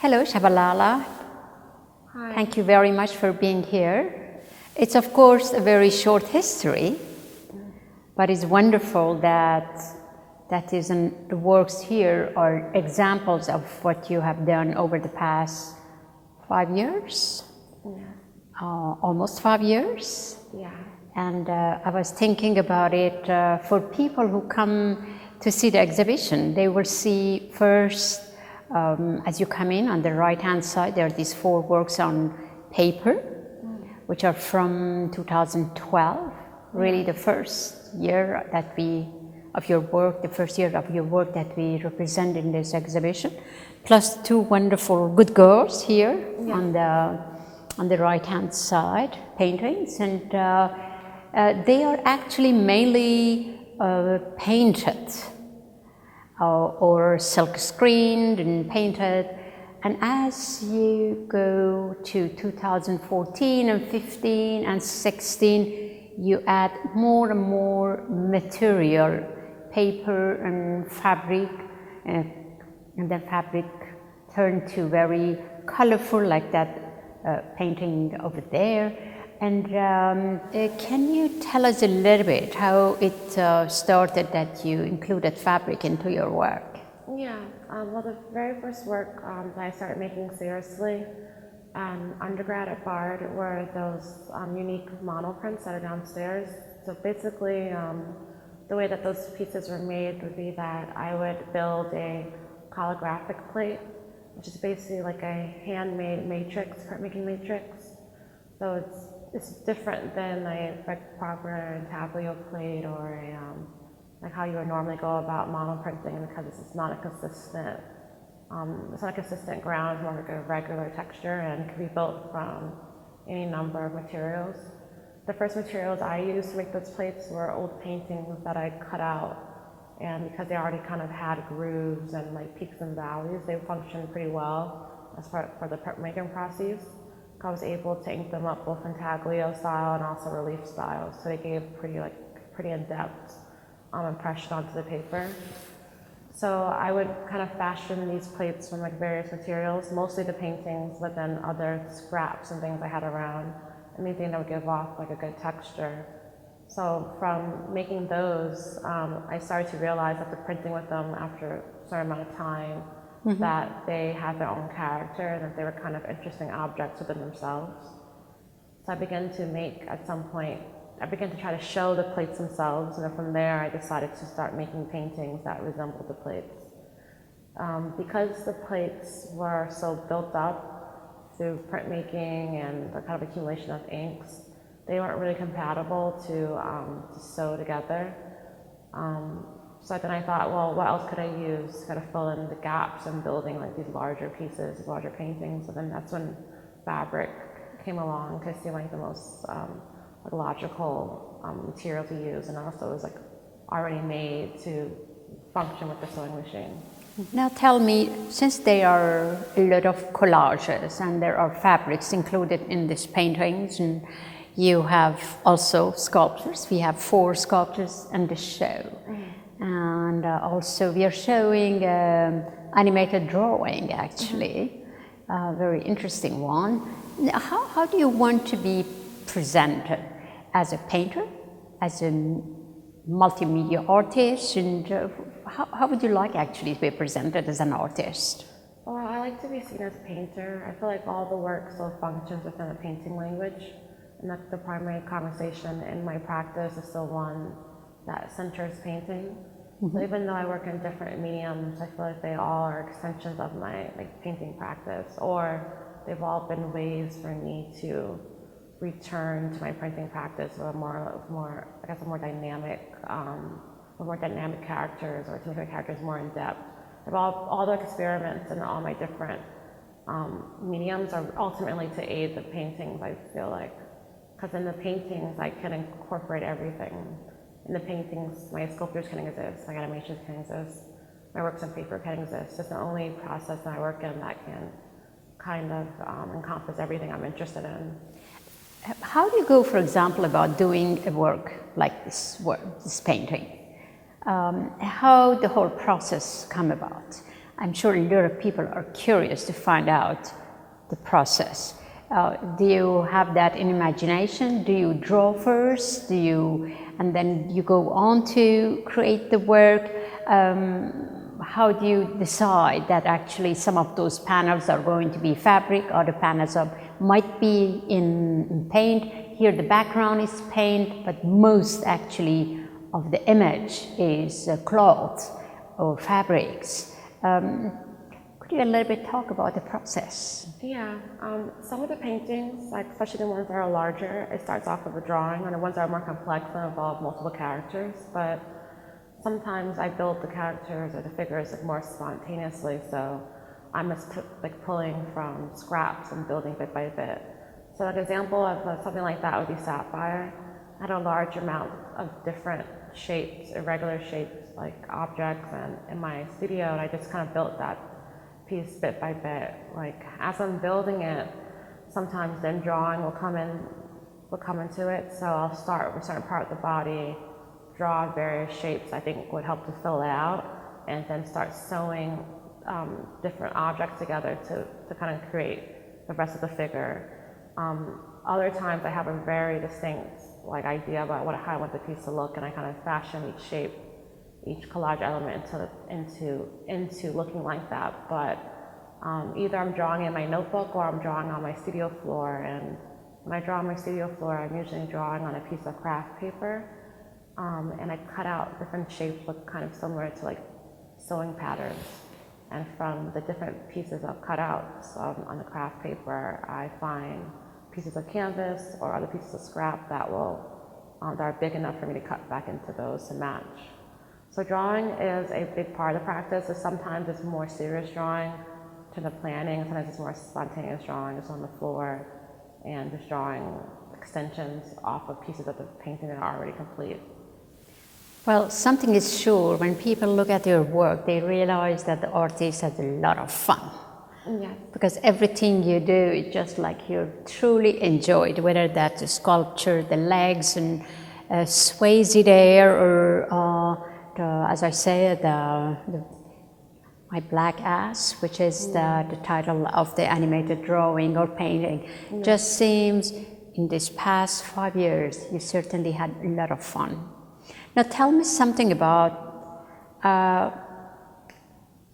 Hello, Tschabalala. Hi. Thank you very much for being here. It's of course a very short history, but it's wonderful that the works here are examples of what you have done over the past 5 years, almost 5 years. Yeah. And I was thinking about it for people who come to see the exhibition. They will see first, as you come in on the right-hand side, there are these 4 works on paper, which are from 2012, really the first year that of your work, the first year of your work that we represent in this exhibition, plus 2 wonderful good girls here on the right-hand side, paintings, and they are actually mainly painted or silk screened and painted. And as you go to 2014 and 15 and 16, you add more and more material, paper and fabric, and the fabric turned to very colorful, like that painting over there. And can you tell us a little bit how it started that you included fabric into your work? Yeah. Well, the very first work that I started making seriously undergrad at Bard were those unique monoprints that are downstairs. So basically, the way that those pieces were made would be that I would build a holographic plate, which is basically like a handmade matrix, printmaking matrix. So it's different than a proper intaglio plate or like how you would normally go about monoprinting, because it's not a consistent, ground, it's more like a regular texture, and it can be built from any number of materials. The first materials I used to make those plates were old paintings that I cut out, and because they already kind of had grooves and like peaks and valleys, they functioned pretty well as for the printmaking process. I was able to ink them up both intaglio style and also relief style, so they gave pretty in-depth impression onto the paper. So I would kind of fashion these plates from like various materials, mostly the paintings, but then other scraps and things I had around, anything that would give off like a good texture. So from making those, I started to realize after printing with them after a certain amount of time, that they had their own character and that they were kind of interesting objects within themselves. So I began to make, at some point, I began to try to show the plates themselves, and then from there I decided to start making paintings that resembled the plates. Because the plates were so built up through printmaking and the kind of accumulation of inks, they weren't really compatible to sew together. So then I thought, well, what else could I use to kind of fill in the gaps in building like these larger pieces, larger paintings? And then that's when fabric came along, because it seemed like the most logical material to use, and also it was like already made to function with the sewing machine. Now tell me, since there are a lot of collages and there are fabrics included in these paintings, and you have also sculptures, we have 4 sculptures in the show. And also we are showing animated drawing, actually, a very interesting one. How do you want to be presented? As a painter, as a multimedia artist, and how would you like actually to be presented as an artist? Well, I like to be seen as a painter. I feel like all the work still functions within a painting language, and that's the primary conversation in my practice is still one that centers painting. So even though I work in different mediums, I feel like they all are extensions of my painting practice, or they've all been ways for me to return to my printing practice with a more dynamic characters, or to make my characters more in depth. All the experiments and all my different mediums are ultimately to aid the paintings, I feel like. Because in the paintings, I can incorporate everything. In the paintings, my sculptures can exist, my animations can exist, my works on paper can exist. It's the only process that I work in that can kind of encompass everything I'm interested in. How do you go, for example, about doing a work like this painting? How the whole process come about? I'm sure a lot of people are curious to find out the process. Do you have that in imagination? Do you draw first? And then you go on to create the work? How do you decide that actually some of those panels are going to be fabric, other panels might be in paint? Here the background is paint, but most actually of the image is cloth or fabrics. Could you a little bit talk about the process? Yeah, some of the paintings, like especially the ones that are larger, it starts off with a drawing, and the ones that are more complex and involve multiple characters. But sometimes I build the characters or the figures more spontaneously, so I'm just pulling from scraps and building bit by bit. So an example of something like that would be sapphire. I had a large amount of different shapes, irregular shapes, like objects, and in my studio, and I just kind of built that piece bit by bit. Like as I'm building it, sometimes then drawing will come into it. So I'll start with a certain part of the body, draw various shapes I think would help to fill it out, and then start sewing different objects together to kind of create the rest of the figure. Other times I have a very distinct idea about how I want the piece to look, and I kind of fashion each shape, each collage element into looking like that. But either I'm drawing in my notebook or I'm drawing on my studio floor. And when I draw on my studio floor, I'm usually drawing on a piece of craft paper, and I cut out different shapes look kind of similar to sewing patterns. And from the different pieces of cutouts on the craft paper, I find pieces of canvas or other pieces of scrap that are big enough for me to cut back into those to match. So drawing is a big part of the practice. So sometimes it's more serious drawing to the planning, and sometimes it's more spontaneous drawing, just on the floor and just drawing extensions off of pieces of the painting that are already complete. Well, something is sure, when people look at your work, they realize that the artist has a lot of fun. Yes. Because everything you do is just like you truly enjoyed, whether that's a sculpture, the legs and sways there, or as I said, my black ass, which is the title of the animated drawing or painting, just seems in this past 5 years, you certainly had a lot of fun. Now tell me something about,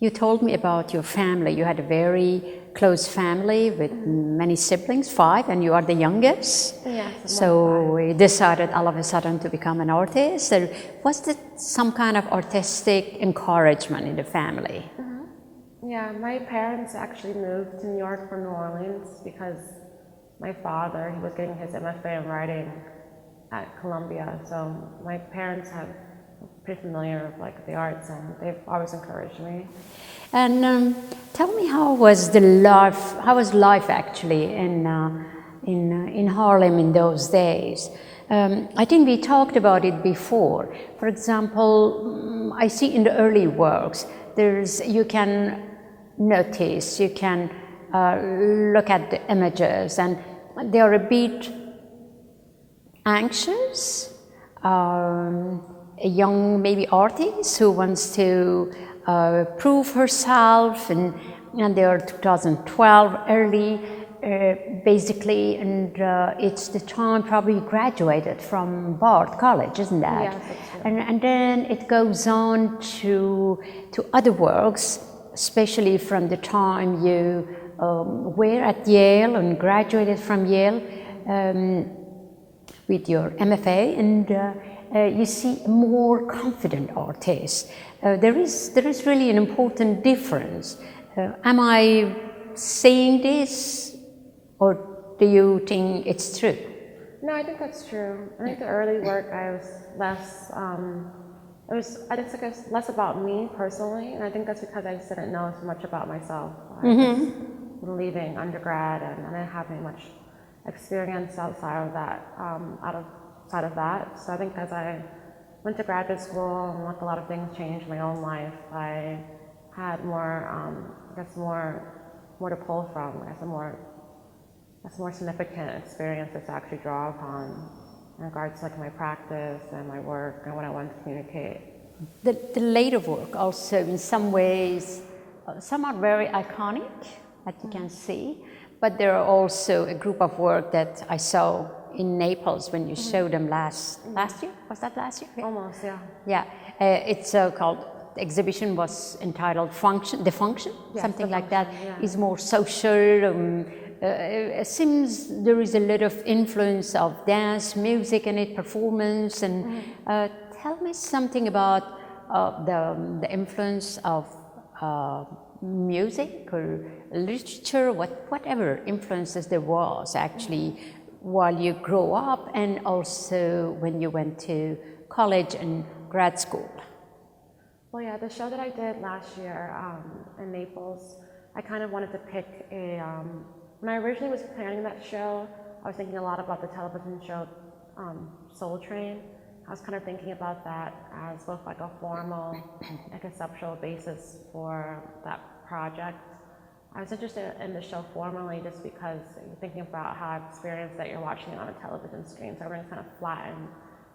you told me about your family. You had a very close family with many siblings, 5, and you are the youngest. Yes. So we decided all of a sudden to become an artist. So was there some kind of artistic encouragement in the family? Yeah, my parents actually moved to New York from New Orleans because my father, he was getting his MFA in writing at Columbia. So my parents have pretty familiar with the arts, and they've always encouraged me. And tell me, how was life actually in Harlem in those days? I think we talked about it before. For example, I see in the early works, you can notice, you can look at the images, and they are a bit anxious. A young maybe artist who wants to prove herself, and they are 2012 early, basically, and it's the time probably you graduated from Bard College, isn't that? Yes, that's true. And then it goes on to other works, especially from the time you were at Yale and graduated from Yale with your MFA, and you see a more confident artist. There is really an important difference. Am I saying this, or do you think it's true? No, I think that's true. I think the early work, I was less, I just think it's less about me personally, and I think that's because I just didn't know so much about myself. I was leaving undergrad, and I didn't have any much experience outside of that. So I think as I went to graduate school and a lot of things changed in my own life, I had more, more to pull from. I guess a more significant experience to actually draw upon in regards to my practice and my work and what I wanted to communicate. The later work also in some ways some are very iconic, as you can see, but there are also a group of work that I saw in Naples when you showed them last year. Was that last year? Almost, yeah. Yeah, it's called, the exhibition was entitled Function, The Function, Yes, something The like that. Function, yeah. It's more social. It seems there is a lot of influence of dance, music in it, performance, and tell me something about the influence of music or literature, whatever influences there was actually while you grow up and also when you went to college and grad school. Well, yeah, the show that I did last year in Naples, I kind of wanted to pick a, when I originally was planning that show, I was thinking a lot about the television show Soul Train. I was kind of thinking about that as both like a formal and conceptual basis for that project. I was interested in the show formally just because you're thinking about how I've experienced that you're watching it on a television screen, so everything's kind of flattened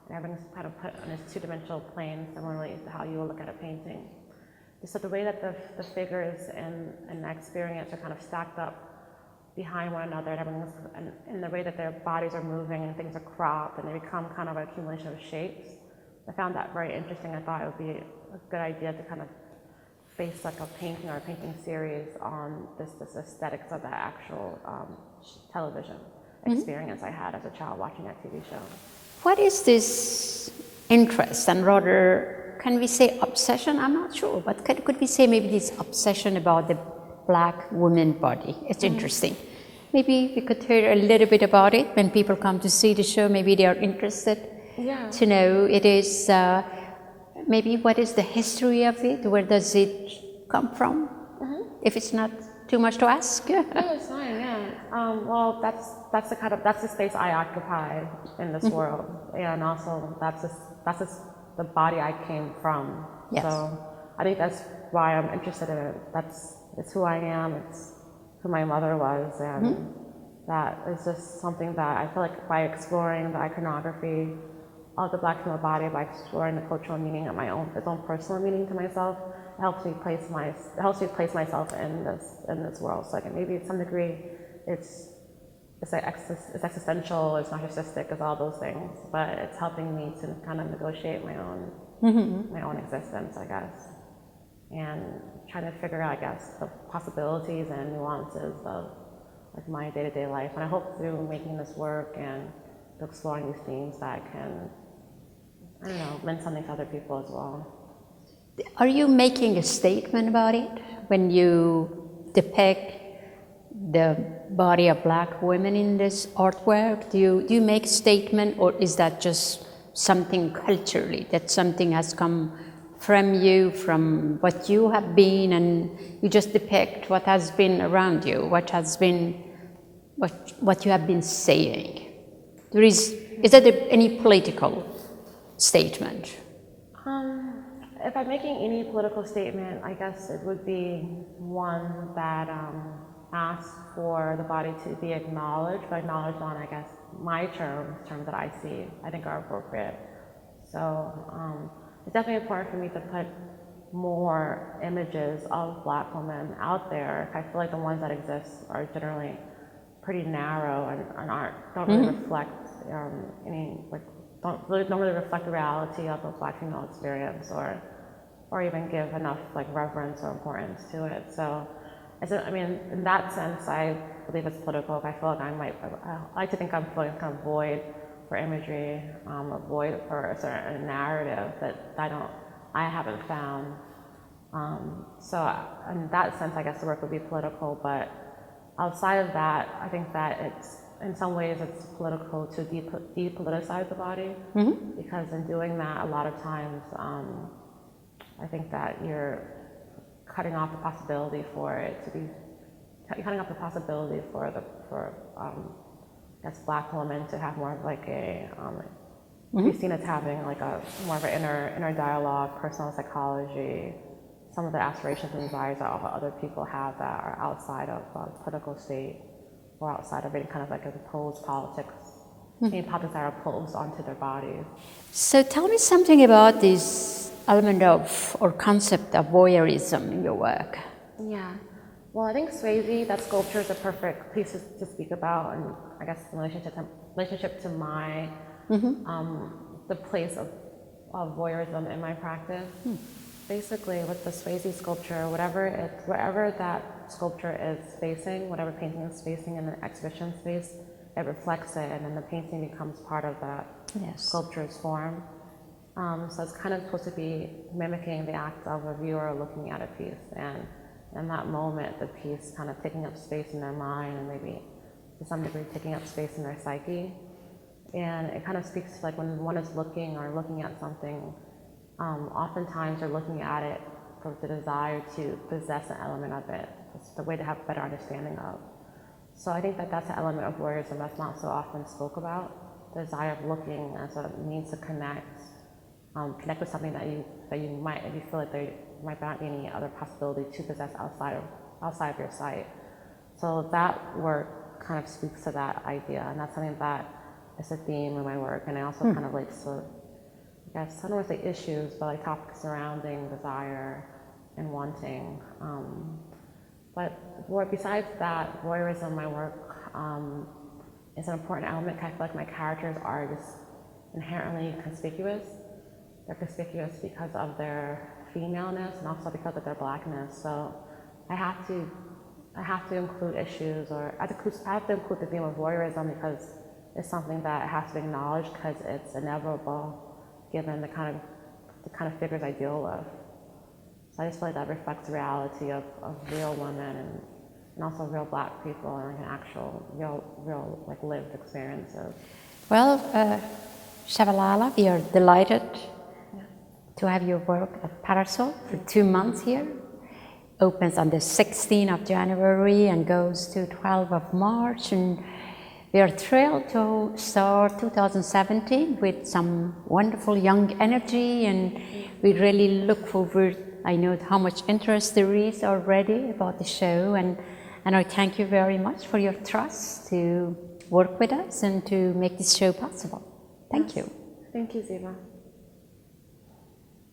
and everything's kind of put on this two-dimensional plane similarly to how you will look at a painting. So the way that the figures and the experience are kind of stacked up behind one another and everything's, and the way that their bodies are moving and things are cropped and they become kind of an accumulation of shapes. I found that very interesting. I thought it would be a good idea to kind of base like a painting or a painting series on this aesthetics of the actual television experience I had as a child watching that TV show. What is this interest and rather, can we say obsession? I'm not sure, but could we say maybe this obsession about the Black woman body? It's interesting. Maybe we could hear a little bit about it when people come to see the show. Maybe they are interested to know it is, maybe what is the history of it? Where does it come from? If it's not too much to ask. No, it's fine, yeah. Well, that's the space I occupy in this world. And also that's the body I came from. Yes. So I think that's why I'm interested in it. It's who I am, it's who my mother was, and that is just something that I feel like by exploring the iconography of the Black female body, by exploring the cultural meaning of its own personal meaning to myself, it helps me place myself in this world. So like maybe to some degree, it's existential, it's narcissistic, it's all those things, but it's helping me to kind of negotiate my own existence, I guess, and trying to figure out, I guess, the possibilities and nuances of like my day-to-day life. And I hope through making this work and exploring these themes that I can, I don't know, lend something to other people as well. Are you making a statement about it when you depict the body of Black women in this artwork? Do you make a statement, or is that just something culturally, that something has come from you, from what you have been, and you just depict what has been around you, what you have been saying? Is there any political statement? If I'm making any political statement, I guess it would be one that asks for the body to be acknowledged, but acknowledged on, I guess, my terms that I see, I think are appropriate. So it's definitely important for me to put more images of Black women out there. I feel like the ones that exist are generally pretty narrow and don't really reflect don't really reflect the reality of a Black female experience, or even give enough like reverence or importance to it. So, I mean, in that sense, I believe it's political. I feel like I like to think I'm feeling kind of void for imagery, a void for a certain narrative that I haven't found. So in that sense, I guess the work would be political, but outside of that, I think that in some ways it's political to depoliticize the body, because in doing that, a lot of times, I think that you're cutting off the possibility for it to be, cutting off the possibility for Black women to have more of like a, be seen as having like a more of an inner dialogue, personal psychology, some of the aspirations and desires that other people have that are outside of political state, or outside of any kind of like imposed politics, any politics that are imposed onto their bodies. So tell me something about this element of, or concept of voyeurism in your work. Yeah. Well, I think Swayze, that sculpture is a perfect piece to speak about, and I guess in relationship to my the place of voyeurism in my practice. Basically, with the Swayze sculpture, wherever that sculpture is facing, whatever painting is facing in the exhibition space, it reflects it, and then the painting becomes part of that sculpture's form. So it's kind of supposed to be mimicking the act of a viewer looking at a piece, and in that moment, the piece kind of taking up space in their mind, and maybe to some degree taking up space in their psyche. And it kind of speaks to like when one is looking at something, oftentimes they're looking at it for the desire to possess an element of it. It's the way to have a better understanding of. So I think that that's an element of voyeurism that's not so often spoke about. The desire of looking as a means to connect with something that you might, if you feel like there might not be any other possibility to possess outside of your sight. So that work kind of speaks to that idea, and that's something that is a theme in my work, and it also kind of relates to, I guess, I don't want to say issues, but like topics surrounding desire and wanting. But besides that, voyeurism in my work is an important element. I feel like my characters are just inherently conspicuous. They're conspicuous because of their femaleness and also because of their blackness. So I have to include issues, or I have to include the theme of voyeurism because it's something that has to be acknowledged because it's inevitable given the kind of figures I deal with. So I just feel like that reflects the reality of real women and also real Black people and like an actual real like lived experiences. Well, Tschabalala, we are delighted to have your work at Parasol for 2 months here. Opens on the 16th of January and goes to 12th of March. And we are thrilled to start 2017 with some wonderful young energy, and we really look forward. I know how much interest there is already about the show, and I thank you very much for your trust to work with us and to make this show possible. Thank you. Thank you, Ziba.